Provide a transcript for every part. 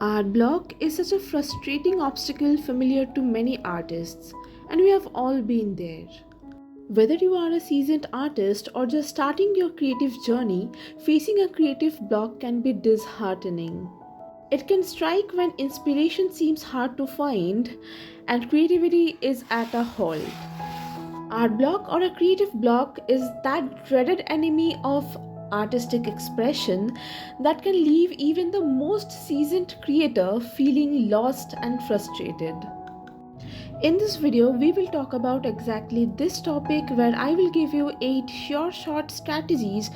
Art block is such a frustrating obstacle familiar to many artists, and we have all been there. Whether you are a seasoned artist or just starting your creative journey, facing a creative block can be disheartening. It can strike when inspiration seems hard to find and creativity is at a halt. Art block or a creative block is that dreaded enemy of artistic expression that can leave even the most seasoned creator feeling lost and frustrated. In this video, we will talk about exactly this topic where I will give you 8 sure shot strategies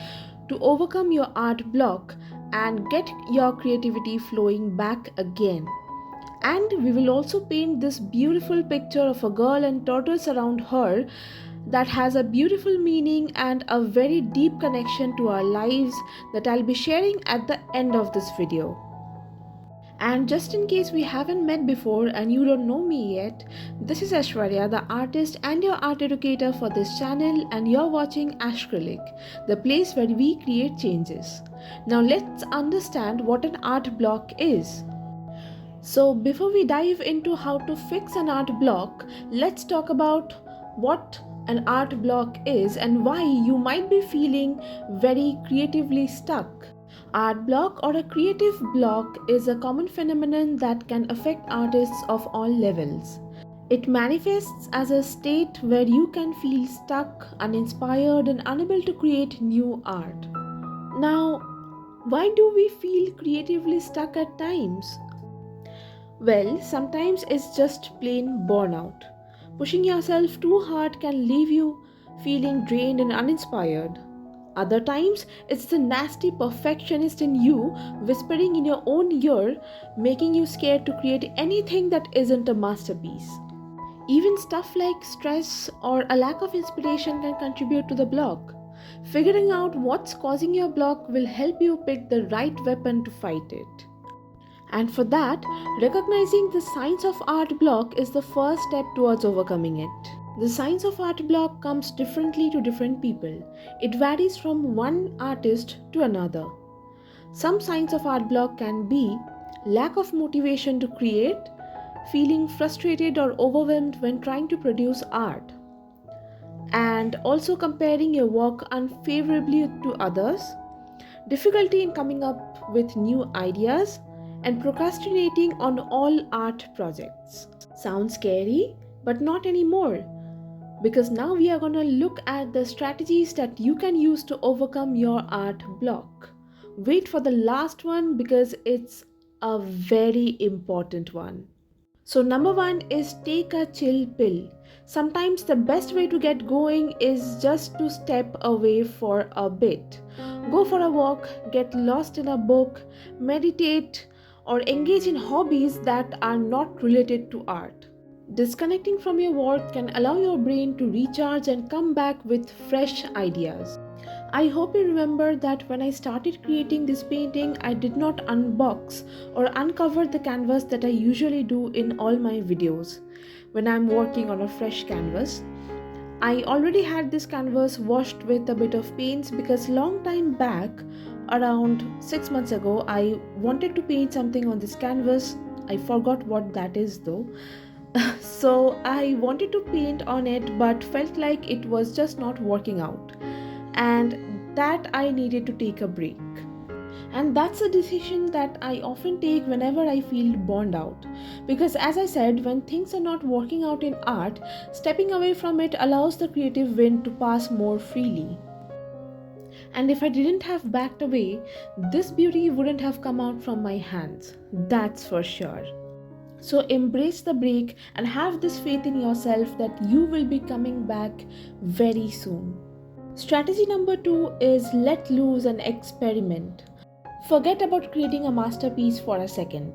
to overcome your art block and get your creativity flowing back again. And we will also paint this beautiful picture of a girl and turtles around her that has a beautiful meaning and a very deep connection to our lives that I'll be sharing at the end of this video. And just in case we haven't met before and you don't know me yet, this is Aishwarya, the artist and your art educator for this channel, and you're watching Acrylic, the place where we create changes. Now let's understand what an art block is. So before we dive into how to fix an art block, let's talk about what an art block is and why you might be feeling very creatively stuck. Art block or a creative block is a common phenomenon that can affect artists of all levels. It manifests as a state where you can feel stuck, uninspired, and unable to create new art. Now, why do we feel creatively stuck at times? Well, sometimes it's just plain burnout. Pushing yourself too hard can leave you feeling drained and uninspired. Other times, it's the nasty perfectionist in you whispering in your own ear, making you scared to create anything that isn't a masterpiece. Even stuff like stress or a lack of inspiration can contribute to the block. Figuring out what's causing your block will help you pick the right weapon to fight it. And for that, recognizing the signs of art block is the first step towards overcoming it. The signs of art block comes differently to different people. It varies from one artist to another. Some signs of art block can be lack of motivation to create, feeling frustrated or overwhelmed when trying to produce art, and also comparing your work unfavorably to others, difficulty in coming up with new ideas, and procrastinating on all art projects. Sounds scary, but not anymore. Because now we are going to look at the strategies that you can use to overcome your art block. Wait for the last one because it's a very important one. So number 1 is take a chill pill. Sometimes the best way to get going is just to step away for a bit. Go for a walk, get lost in a book, meditate, or engage in hobbies that are not related to art. Disconnecting from your work can allow your brain to recharge and come back with fresh ideas. I hope you remember that when I started creating this painting, I did not unbox or uncover the canvas that I usually do in all my videos when I'm working on a fresh canvas. I already had this canvas washed with a bit of paints because long time back, around 6 months ago, I wanted to paint something on this canvas. I forgot what that is though. So I wanted to paint on it but felt like it was just not working out, and that I needed to take a break. And that's a decision that I often take whenever I feel burned out. Because as I said, when things are not working out in art, stepping away from it allows the creative wind to pass more freely. And if I didn't have backed away, this beauty wouldn't have come out from my hands. That's for sure. So embrace the break and have this faith in yourself that you will be coming back very soon. Strategy number 2 is let loose and experiment. Forget about creating a masterpiece for a second.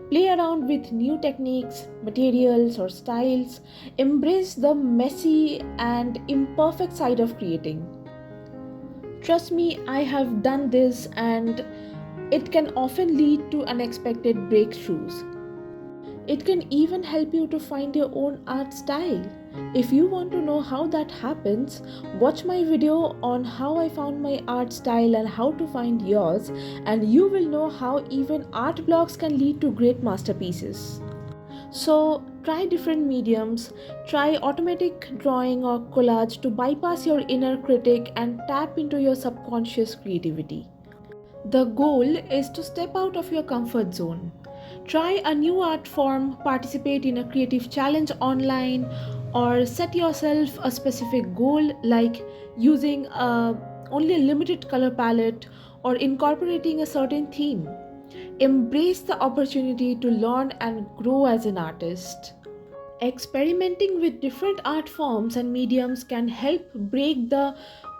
Play around with new techniques, materials, or styles. Embrace the messy and imperfect side of creating. Trust me, I have done this and it can often lead to unexpected breakthroughs. It can even help you to find your own art style. If you want to know how that happens, watch my video on how I found my art style and how to find yours, and you will know how even art blocks can lead to great masterpieces. So, try different mediums, try automatic drawing or collage to bypass your inner critic and tap into your subconscious creativity. The goal is to step out of your comfort zone. Try a new art form, participate in a creative challenge online, or set yourself a specific goal like using only a limited color palette or incorporating a certain theme. Embrace the opportunity to learn and grow as an artist. Experimenting with different art forms and mediums can help break the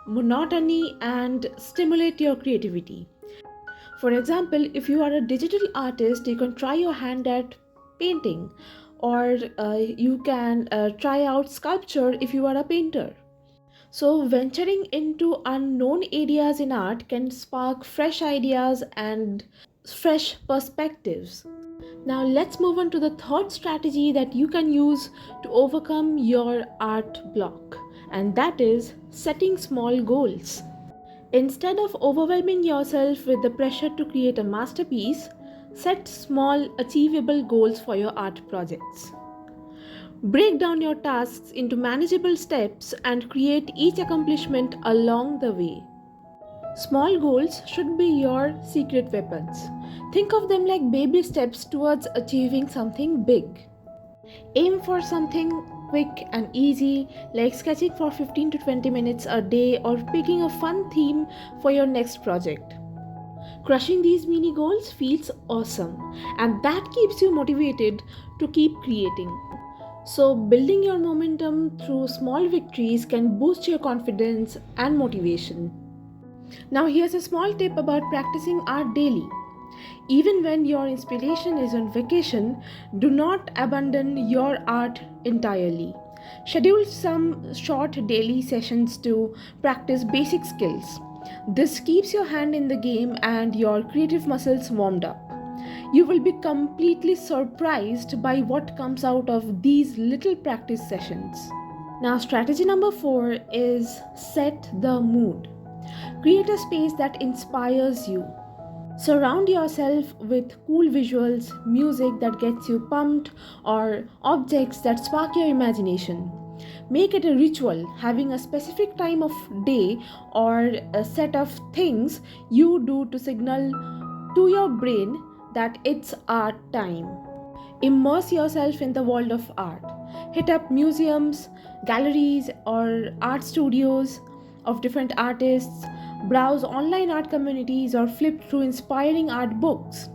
monotony and stimulate your creativity. For example, if you are a digital artist, you can try your hand at painting, or you can try out sculpture if you are a painter. So, venturing into unknown areas in art can spark fresh ideas and fresh perspectives. Now, let's move on to the third strategy that you can use to overcome your art block, and that is setting small goals. Instead of overwhelming yourself with the pressure to create a masterpiece, set small, achievable goals for your art projects. Break down your tasks into manageable steps and create each accomplishment along the way. Small goals should be your secret weapons. Think of them like baby steps towards achieving something big. Aim for something quick and easy, like sketching for 15 to 20 minutes a day or picking a fun theme for your next project. Crushing these mini goals feels awesome, and that keeps you motivated to keep creating. So, building your momentum through small victories can boost your confidence and motivation. Now, here's a small tip about practicing art daily. Even when your inspiration is on vacation, do not abandon your art entirely. Schedule some short daily sessions to practice basic skills. This keeps your hand in the game and your creative muscles warmed up. You will be completely surprised by what comes out of these little practice sessions. Now, strategy number 4 is set the mood. Create a space that inspires you. Surround yourself with cool visuals, music that gets you pumped, or objects that spark your imagination. Make it a ritual, having a specific time of day or a set of things you do to signal to your brain that it's art time. Immerse yourself in the world of art. Hit up museums, galleries, or art studios of different artists. Browse online art communities or flip through inspiring art books.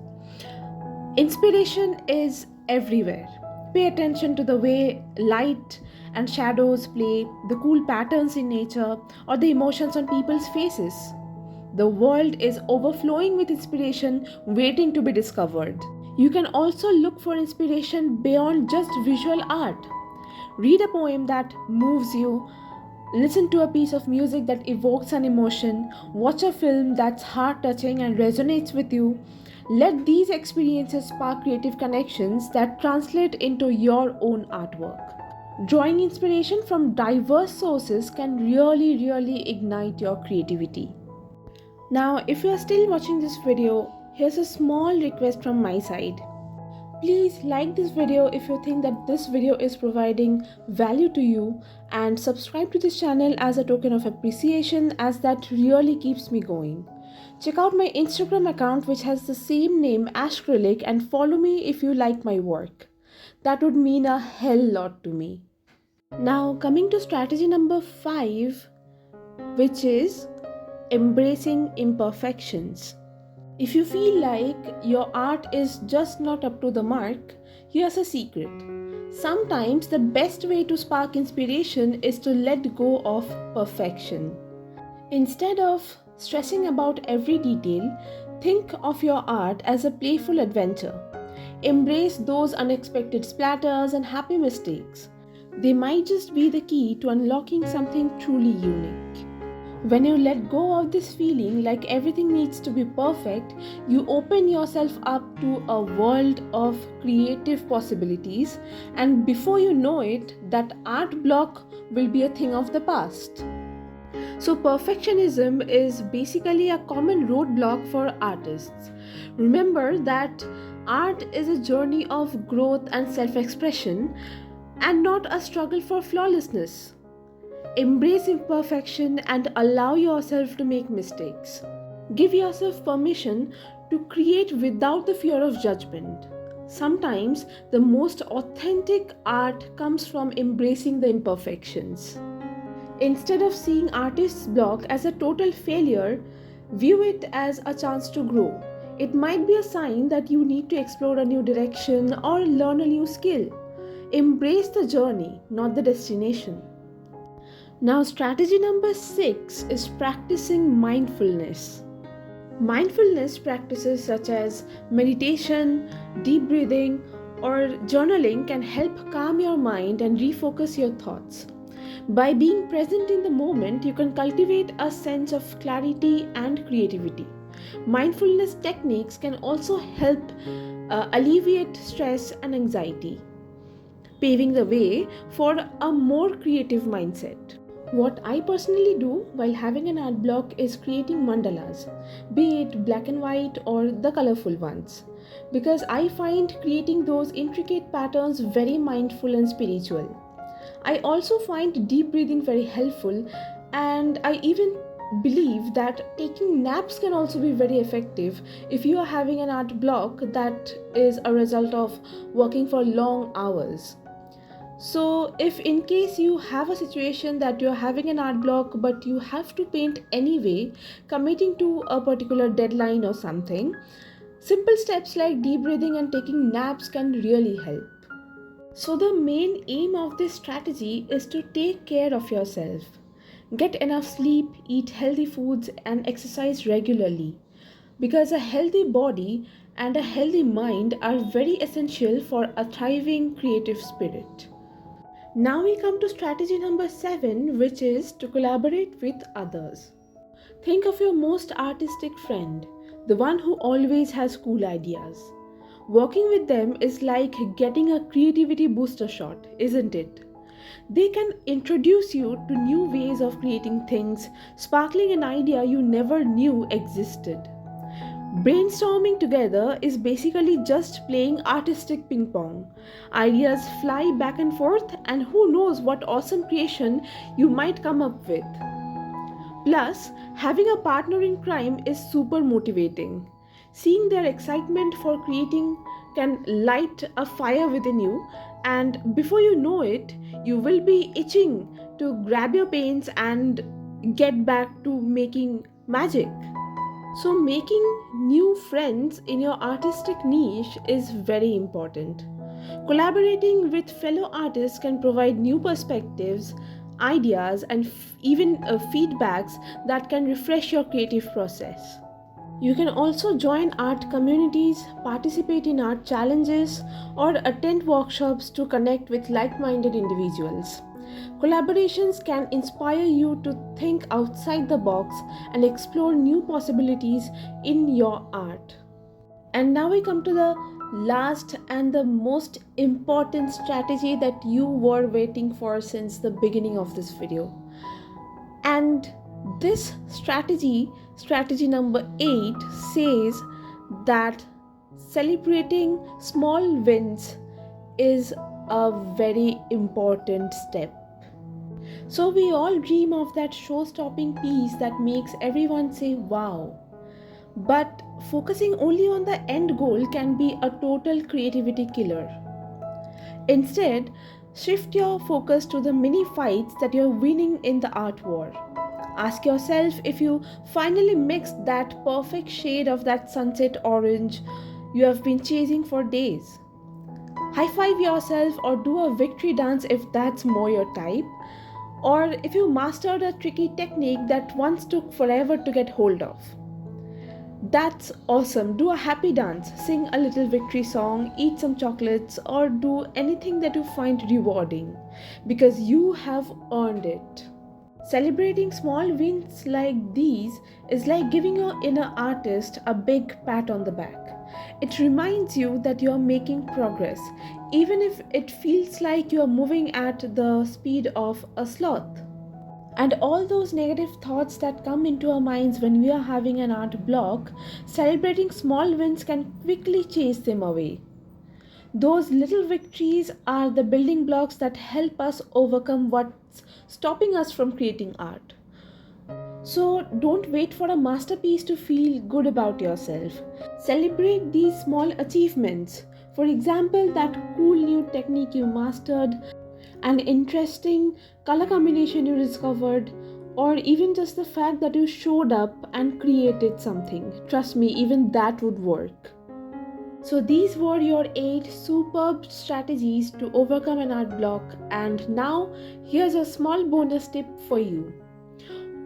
Inspiration is everywhere. Pay attention to the way light and shadows play, the cool patterns in nature, or the emotions on people's faces. The world is overflowing with inspiration waiting to be discovered. You can also look for inspiration beyond just visual art. Read a poem that moves you, listen to a piece of music that evokes an emotion, watch a film that's heart-touching and resonates with you. Let these experiences spark creative connections that translate into your own artwork. Drawing inspiration from diverse sources can really ignite your creativity. Now, if you are still watching this video, here's a small request from my side. Please like this video if you think that this video is providing value to you, and subscribe to this channel as a token of appreciation, as that really keeps me going. Check out my Instagram account, which has the same name, Acrylic, and follow me if you like my work. That would mean a hell lot to me. Now, coming to strategy number 5, which is embracing imperfections. If you feel like your art is just not up to the mark, here's a secret. Sometimes the best way to spark inspiration is to let go of perfection. Instead of stressing about every detail, think of your art as a playful adventure. Embrace those unexpected splatters and happy mistakes. They might just be the key to unlocking something truly unique. When you let go of this feeling like everything needs to be perfect, you open yourself up to a world of creative possibilities, and before you know it, that art block will be a thing of the past. So, perfectionism is basically a common roadblock for artists. Remember that art is a journey of growth and self expression and not a struggle for flawlessness. Embrace imperfection and allow yourself to make mistakes. Give yourself permission to create without the fear of judgment. Sometimes the most authentic art comes from embracing the imperfections. Instead of seeing artist's block as a total failure, view it as a chance to grow. It might be a sign that you need to explore a new direction or learn a new skill. Embrace the journey, not the destination. Now, strategy number 6 is practicing mindfulness. Mindfulness practices such as meditation, deep breathing, or journaling can help calm your mind and refocus your thoughts. By being present in the moment, you can cultivate a sense of clarity and creativity. Mindfulness techniques can also help alleviate stress and anxiety, paving the way for a more creative mindset. What I personally do while having an art block is creating mandalas, be it black and white or the colorful ones, because I find creating those intricate patterns very mindful and spiritual. I also find deep breathing very helpful, and I even believe that taking naps can also be very effective if you are having an art block that is a result of working for long hours. So, if in case you have a situation that you're having an art block but you have to paint anyway, committing to a particular deadline or something, simple steps like deep breathing and taking naps can really help. So, the main aim of this strategy is to take care of yourself. Get enough sleep, eat healthy foods, and exercise regularly. Because a healthy body and a healthy mind are very essential for a thriving creative spirit. Now we come to strategy number 7, which is to collaborate with others. Think of your most artistic friend, the one who always has cool ideas. Working with them is like getting a creativity booster shot, isn't it? They can introduce you to new ways of creating things, sparkling an idea you never knew existed. Brainstorming together is basically just playing artistic ping pong. Ideas fly back and forth, and who knows what awesome creation you might come up with. Plus, having a partner in crime is super motivating. Seeing their excitement for creating can light a fire within you, and before you know it, you will be itching to grab your paints and get back to making magic. So, making new friends in your artistic niche is very important. Collaborating with fellow artists can provide new perspectives, ideas, and even feedbacks that can refresh your creative process. You can also join art communities, participate in art challenges, or attend workshops to connect with like minded individuals. Collaborations can inspire you to think outside the box and explore new possibilities in your art. And now we come to the last and the most important strategy that you were waiting for since the beginning of this video. And this strategy number 8, says that celebrating small wins is a very important step. So, we all dream of that show stopping piece that makes everyone say wow. But focusing only on the end goal can be a total creativity killer. Instead, shift your focus to the mini fights that you're winning in the art war. Ask yourself if you finally mixed that perfect shade of that sunset orange you have been chasing for days. High five yourself or do a victory dance if that's more your type. Or if you mastered a tricky technique that once took forever to get hold of. That's awesome. Do a happy dance, sing a little victory song, eat some chocolates, or do anything that you find rewarding because you have earned it. Celebrating small wins like these is like giving your inner artist a big pat on the back. It reminds you that you are making progress, even if it feels like you are moving at the speed of a sloth. And all those negative thoughts that come into our minds when we are having an art block, celebrating small wins can quickly chase them away. Those little victories are the building blocks that help us overcome what's stopping us from creating art. So don't wait for a masterpiece to feel good about yourself. Celebrate these small achievements. For example, that cool new technique you mastered, an interesting color combination you discovered, or even just the fact that you showed up and created something. Trust me, even that would work. So these were your 8 superb strategies to overcome an art block, and now here's a small bonus tip for you.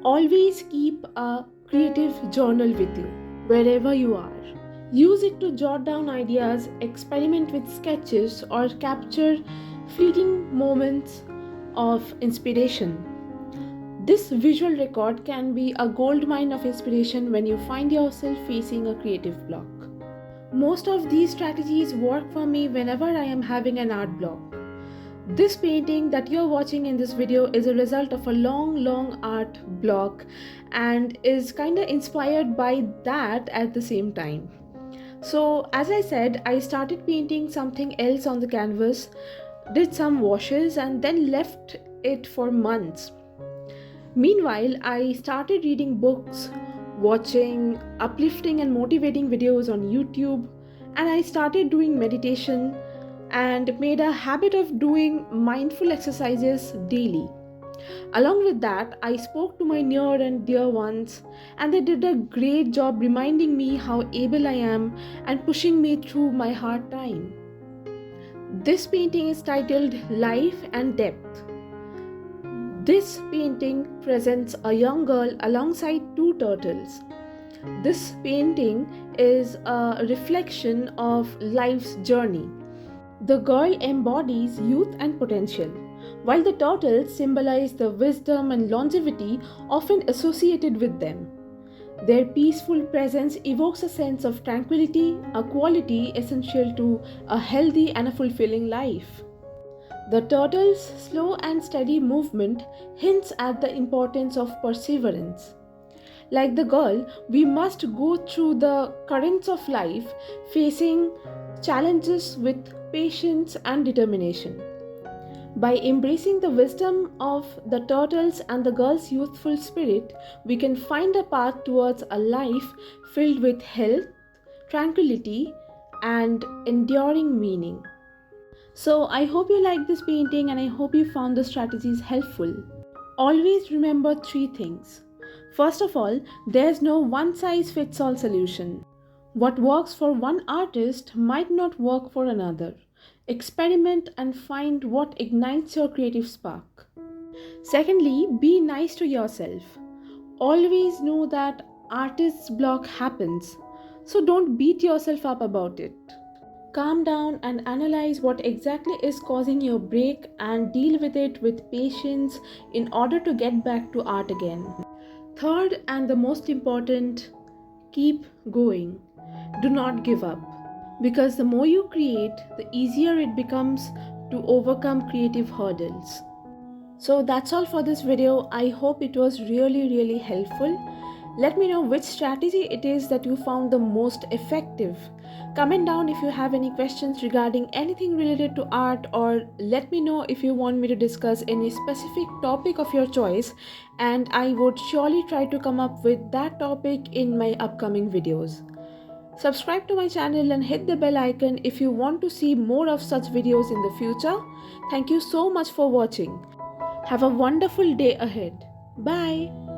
Always keep a creative journal with you wherever you are. Use it to jot down ideas, experiment with sketches, or capture fleeting moments of inspiration. This visual record can be a goldmine of inspiration when you find yourself facing a creative block. Most of these strategies work for me whenever I am having an art block. This painting that you're watching in this video is a result of a long art block and is kinda inspired by that at the same time. So as I said, I started painting something else on the canvas, did some washes and then left it for months. Meanwhile, I started reading books, watching uplifting and motivating videos on YouTube, and I started doing meditation and made a habit of doing mindful exercises daily. Along with that, I spoke to my near and dear ones, and they did a great job reminding me how able I am and pushing me through my hard time. This painting is titled Life and Depth. This painting presents a young girl alongside 2 turtles. This painting is a reflection of life's journey. The girl embodies youth and potential, while the turtles symbolize the wisdom and longevity often associated with them. Their peaceful presence evokes a sense of tranquility, a quality essential to a healthy and a fulfilling life. The turtle's slow and steady movement hints at the importance of perseverance. Like the girl, we must go through the currents of life, facing challenges with patience and determination. By embracing the wisdom of the turtles and the girl's youthful spirit, we can find a path towards a life filled with health, tranquility, and enduring meaning. So I hope you liked this painting and I hope you found the strategies helpful. Always remember 3 things. First of all, there's no one-size-fits-all solution. What works for one artist might not work for another. Experiment and find what ignites your creative spark. Secondly, be nice to yourself. Always know that artist's block happens, so don't beat yourself up about it. Calm down and analyze what exactly is causing your break and deal with it with patience in order to get back to art again. Third and the most important, keep going. Do not give up. Because the more you create, the easier it becomes to overcome creative hurdles. So that's all for this video. I hope it was really helpful. Let me know which strategy it is that you found the most effective. Comment down if you have any questions regarding anything related to art, or let me know if you want me to discuss any specific topic of your choice, and I would surely try to come up with that topic in my upcoming videos. Subscribe to my channel and hit the bell icon if you want to see more of such videos in the future. Thank you so much for watching. Have a wonderful day ahead. Bye.